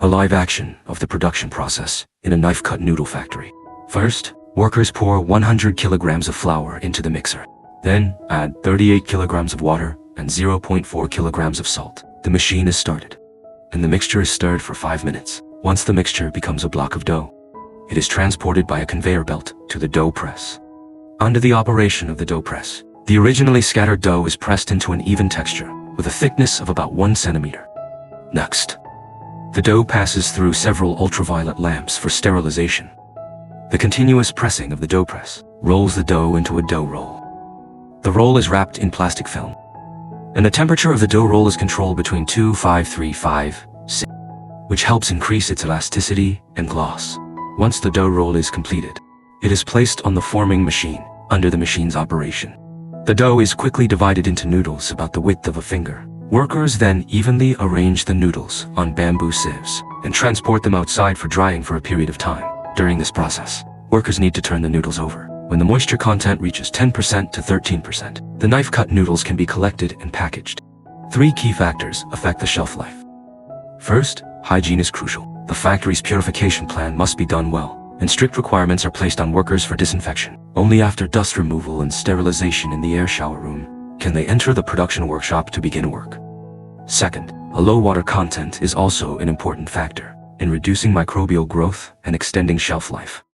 A live action of the production process in a knife-cut noodle factory. First, workers pour 100 kilograms of flour into the mixer. Then, add 38 kilograms of water and 0.4 kilograms of salt. The machine is started, and the mixture is stirred for 5 minutes. Once the mixture becomes a block of dough, it is transported by a conveyor belt to the dough press. Under the operation of the dough press, the originally scattered dough is pressed into an even texture with a thickness of about 1 centimeter. Next, the dough passes through several ultraviolet lamps for sterilization. The continuous pressing of the dough press rolls the dough into a dough roll. The roll is wrapped in plastic film, and the temperature of the dough roll is controlled between 2535 C, which helps increase its elasticity and gloss. Once the dough roll is completed, it is placed on the forming machine under the machine's operation. The dough is quickly divided into noodles about the width of a finger. Workers then evenly arrange the noodles on bamboo sieves and transport them outside for drying for a period of time. During this process, workers need to turn the noodles over. When the moisture content reaches 10% to 13%, the knife-cut noodles can be collected and packaged. 3 key factors affect the shelf life. First, hygiene is crucial. The factory's purification plan must be done well, and strict requirements are placed on workers for disinfection. Only after dust removal and sterilization in the air shower room can they enter the production workshop to begin work. Second, a low water content is also an important factor in reducing microbial growth and extending shelf life.